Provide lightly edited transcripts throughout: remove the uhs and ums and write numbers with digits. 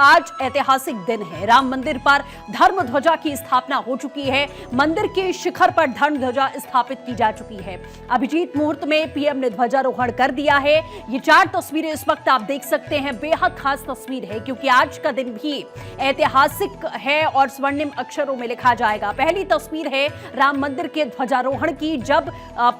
आज ऐतिहासिक दिन है। राम मंदिर पर धर्म ध्वजा की स्थापना हो चुकी है। मंदिर के शिखर पर धर्म ध्वजा स्थापित की जा चुकी है। अभिजीत मुहूर्त में पीएम ने ध्वजारोहण कर दिया है। ये 4 तस्वीरें इस वक्त आप देख सकते हैं। बेहद खास तस्वीर है क्योंकि आज का दिन भी ऐतिहासिक है और स्वर्णिम अक्षरों में लिखा जाएगा। पहली तस्वीर है राम मंदिर के ध्वजारोहण की, जब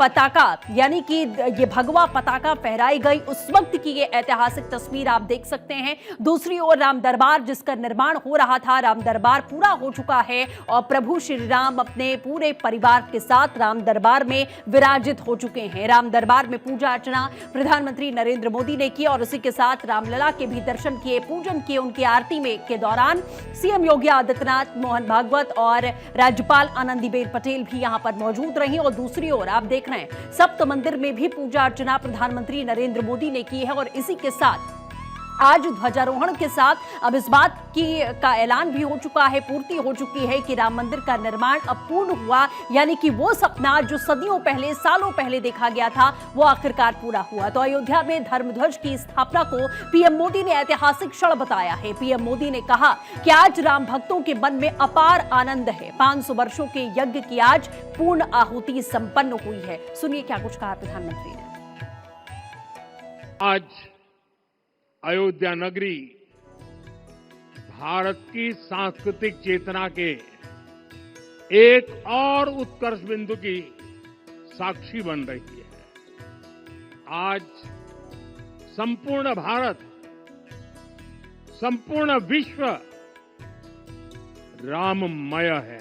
पताका यानी कि ये भगवा पताका फहराई गई, उस वक्त की ये ऐतिहासिक तस्वीर आप देख सकते हैं। दूसरी ओर राम दरबार जिसका निर्माण हो रहा था, राम दरबार पूरा हो चुका है और प्रभु श्री राम अपने पूरे परिवार के साथ राम दरबार में विराजित हो चुके हैं। राम दरबार में पूजा अर्चना प्रधानमंत्री नरेंद्र मोदी ने की और उसी के साथ रामलला के भी दर्शन किए, पूजन किए। उनकी आरती में के दौरान सीएम योगी आदित्यनाथ, मोहन भागवत और राज्यपाल आनंदीबेन पटेल भी यहां पर मौजूद रही। और दूसरी ओर आप देख रहे हैं सप्त मंदिर में भी पूजा अर्चना प्रधानमंत्री नरेंद्र मोदी ने की है। और इसी के साथ आज ध्वजारोहण के साथ अब इस बात का ऐलान भी हो चुका है, पूर्ति हो चुकी है कि राम मंदिर का निर्माण अब पूर्ण हुआ, यानी कि वो सपना जो सदियों पहले, सालों पहले देखा गया था, वो आखिरकार पूरा हुआ। तो अयोध्या में धर्मध्वज की स्थापना को पीएम मोदी ने ऐतिहासिक क्षण बताया है। पीएम मोदी ने कहा कि आज राम भक्तों के मन में अपार आनंद है। 500 वर्षों के यज्ञ की आज पूर्ण आहुति संपन्न हुई है। सुनिए क्या कुछ कहा प्रधानमंत्री ने। आज अयोध्या नगरी भारत की सांस्कृतिक चेतना के एक और उत्कर्ष बिंदु की साक्षी बन रही है। आज संपूर्ण भारत, संपूर्ण विश्व राममय है।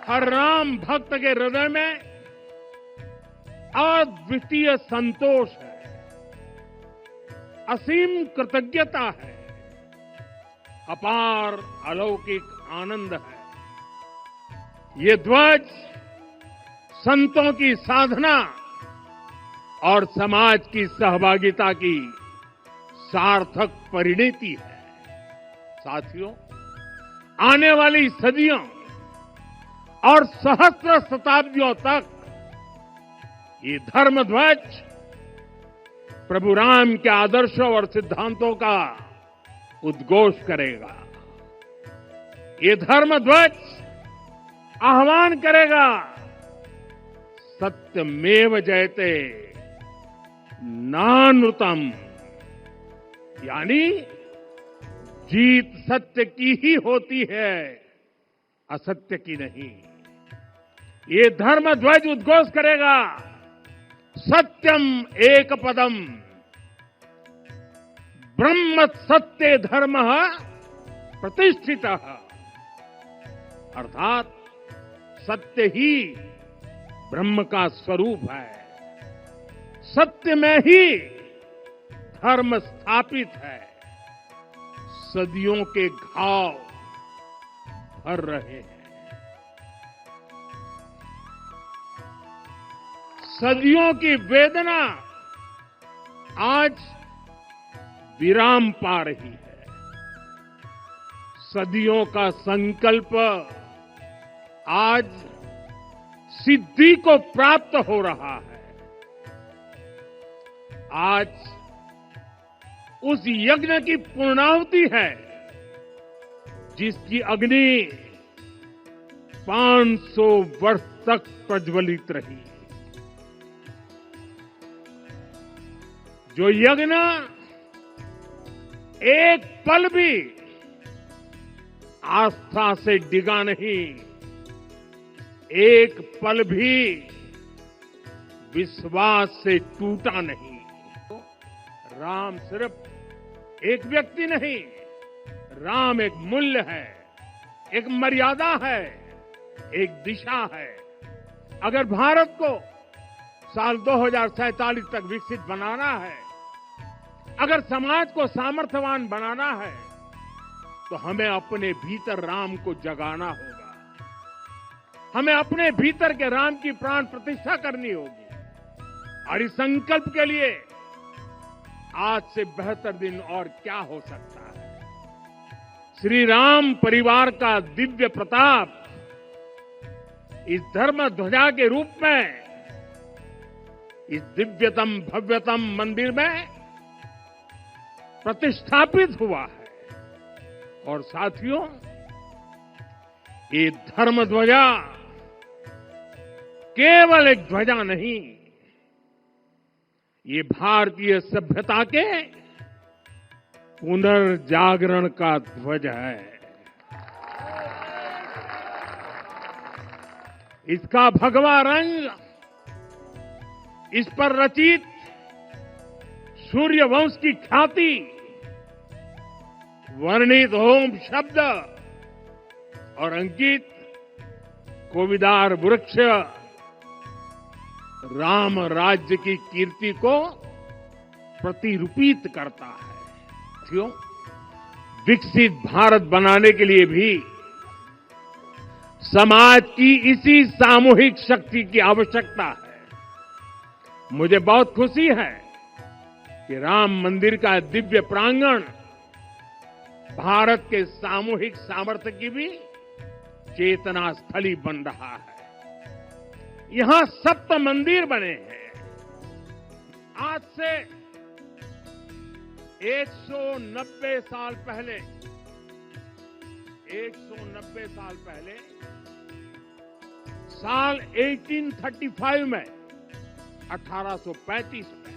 हर राम भक्त के हृदय में अद्वितीय संतोष है, असीम कृतज्ञता है, अपार अलौकिक आनंद है। ये ध्वज संतों की साधना और समाज की सहभागिता की सार्थक परिणति है। साथियों, आने वाली सदियों और सहस्त्र शताब्दियों तक ये धर्म ध्वज प्रभु राम के आदर्शों और सिद्धांतों का उद्घोष करेगा। ये धर्म ध्वज आह्वान करेगा, सत्यमेव जयते नानृतम, यानी जीत सत्य की ही होती है, असत्य की नहीं। ये धर्म ध्वज उद्घोष करेगा, सत्यम एक पदम ब्रह्म सत्य धर्म प्रतिष्ठित, अर्थात सत्य ही ब्रह्म का स्वरूप है। सत्य में ही धर्म स्थापित है। सदियों के घाव भर रहे हैं। सदियों की वेदना आज विराम पा रही है। सदियों का संकल्प आज सिद्धि को प्राप्त हो रहा है। आज उस यज्ञ की पूर्णाहुति है जिसकी अग्नि 500 वर्ष तक प्रज्वलित रही। जो यज्ञ एक पल भी आस्था से डिगा नहीं, एक पल भी विश्वास से टूटा नहीं। राम सिर्फ एक व्यक्ति नहीं, राम एक मूल्य है, एक मर्यादा है, एक दिशा है। अगर भारत को साल 2047 तक विकसित बनाना है, अगर समाज को सामर्थ्यवान बनाना है, तो हमें अपने भीतर राम को जगाना होगा। हमें अपने भीतर के राम की प्राण प्रतिष्ठा करनी होगी। और इस संकल्प के लिए आज से बेहतर दिन और क्या हो सकता है। श्री राम परिवार का दिव्य प्रताप इस धर्म ध्वजा के रूप में इस दिव्यतम भव्यतम मंदिर में प्रतिष्ठापित हुआ है। और साथियों, ये धर्म ध्वजा केवल एक ध्वजा नहीं, ये भारतीय सभ्यता के पुनर्जागरण का ध्वज है। इसका भगवा रंग, इस पर रचित सूर्यवंश की ख्याति, वर्णित ओम शब्द और अंकित कोविदार वृक्ष राम राज्य की कीर्ति को प्रतिरूपित करता है। क्यों? विकसित भारत बनाने के लिए भी समाज की इसी सामूहिक शक्ति की आवश्यकता है। मुझे बहुत खुशी है कि राम मंदिर का दिव्य प्रांगण भारत के सामूहिक सामर्थ्य की भी चेतना स्थली बन रहा है। यहां 7 मंदिर बने हैं। आज से 190 साल पहले 190 साल पहले साल 1835 में 1835 में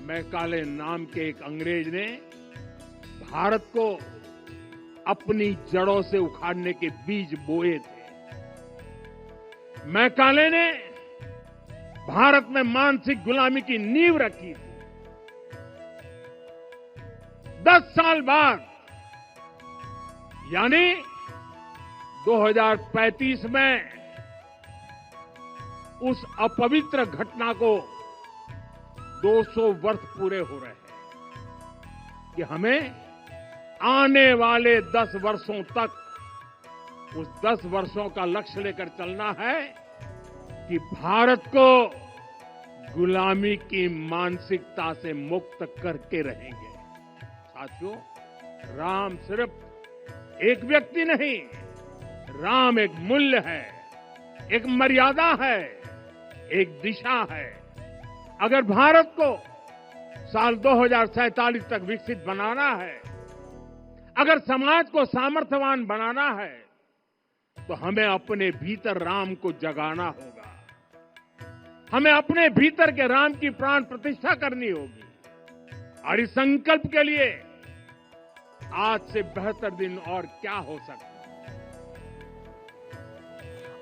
मैकाले नाम के एक अंग्रेज ने भारत को अपनी जड़ों से उखाड़ने के बीज बोए थे। मैकाले ने भारत में मानसिक गुलामी की नींव रखी थी। 10 साल बाद यानी 2035 में उस अपवित्र घटना को 200 वर्ष पूरे हो रहे हैं कि हमें आने वाले 10 वर्षों तक उस 10 वर्षों का लक्ष्य लेकर चलना है कि भारत को गुलामी की मानसिकता से मुक्त करके रहेंगे। साथियों, राम सिर्फ एक व्यक्ति नहीं, राम एक मूल्य है, एक मर्यादा है, एक दिशा है। अगर भारत को साल 2047 तक विकसित बनाना है, अगर समाज को सामर्थ्यवान बनाना है, तो हमें अपने भीतर राम को जगाना होगा। हमें अपने भीतर के राम की प्राण प्रतिष्ठा करनी होगी। और इस संकल्प के लिए आज से बेहतर दिन और क्या हो सकता है।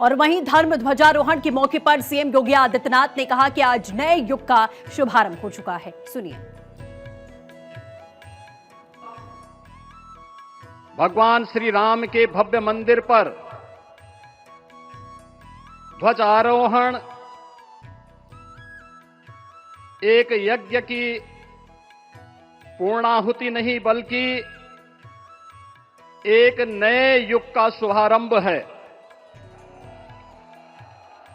और वहीं धर्म ध्वजारोहण के मौके पर सीएम योगी आदित्यनाथ ने कहा कि आज नए युग का शुभारंभ हो चुका है। सुनिए। भगवान श्री राम के भव्य मंदिर पर ध्वजारोहण एक यज्ञ की पूर्णाहुति नहीं, बल्कि एक नए युग का शुभारंभ है।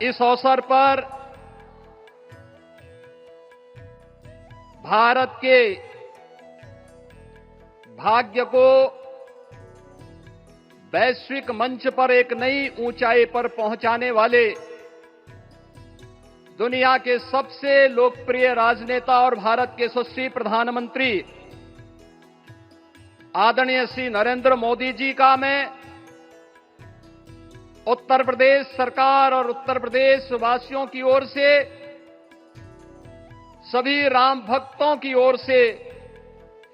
इस अवसर पर भारत के भाग्य को वैश्विक मंच पर एक नई ऊंचाई पर पहुंचाने वाले दुनिया के सबसे लोकप्रिय राजनेता और भारत के यशस्वी प्रधानमंत्री आदरणीय श्री नरेंद्र मोदी जी का मैं उत्तर प्रदेश सरकार और उत्तर प्रदेश वासियों की ओर से, सभी राम भक्तों की ओर से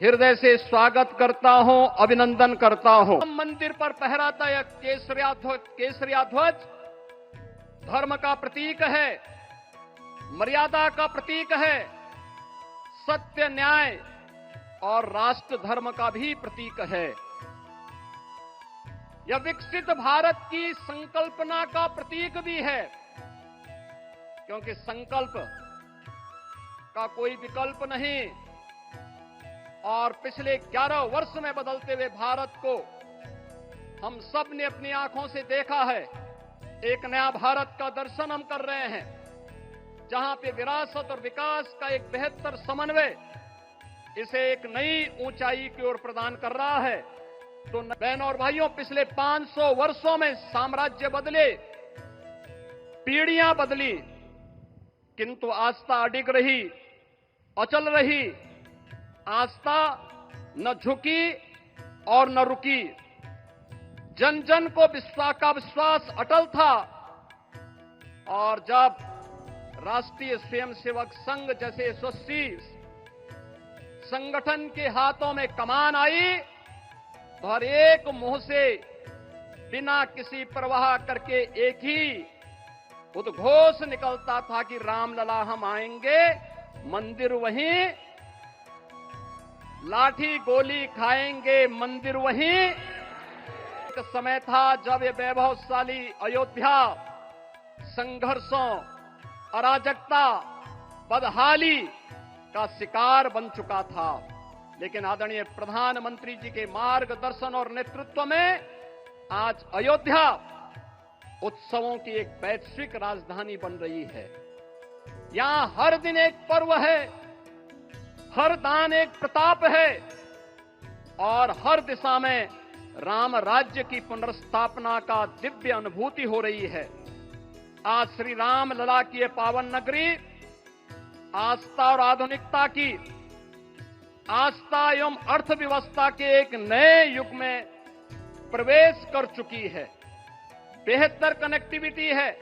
हृदय से स्वागत करता हूं, अभिनंदन करता हूं। मंदिर पर फहराता यह केसरिया ध्वज धर्म का प्रतीक है, मर्यादा का प्रतीक है, सत्य, न्याय और राष्ट्र धर्म का भी प्रतीक है। यह विकसित भारत की संकल्पना का प्रतीक भी है, क्योंकि संकल्प का कोई विकल्प नहीं। और पिछले 11 वर्ष में बदलते हुए भारत को हम सब ने अपनी आंखों से देखा है। एक नया भारत का दर्शन हम कर रहे हैं, जहां पे विरासत और विकास का एक बेहतर समन्वय इसे एक नई ऊंचाई की ओर प्रदान कर रहा है। तो बहनों और भाइयों, पिछले 500 वर्षों में साम्राज्य बदले, पीढ़ियां बदली, किंतु आस्था अडिग रही, अचल रही। आस्था न झुकी और न रुकी। जन जन को विश्वास अटल था। और जब राष्ट्रीय स्वयंसेवक संघ जैसे यशस्वी संगठन के हाथों में कमान आई तो हर एक मुंह से बिना किसी परवाह करके एक ही उद्घोष निकलता था कि रामलला हम आएंगे, मंदिर वहीं, लाठी गोली खाएंगे, मंदिर वहीं। एक समय था जब ये वैभवशाली अयोध्या संघर्षों, अराजकता, बदहाली का शिकार बन चुका था। लेकिन आदरणीय प्रधानमंत्री जी के मार्गदर्शन और नेतृत्व में आज अयोध्या उत्सवों की एक वैश्विक राजधानी बन रही है। यहां हर दिन एक पर्व है, हर दान एक प्रताप है और हर दिशा में राम राज्य की पुनर्स्थापना का दिव्य अनुभूति हो रही है। आज श्री राम लला की ये पावन नगरी आस्था और आधुनिकता की, आस्था एवं अर्थव्यवस्था के एक नए युग में प्रवेश कर चुकी है। बेहतर कनेक्टिविटी है,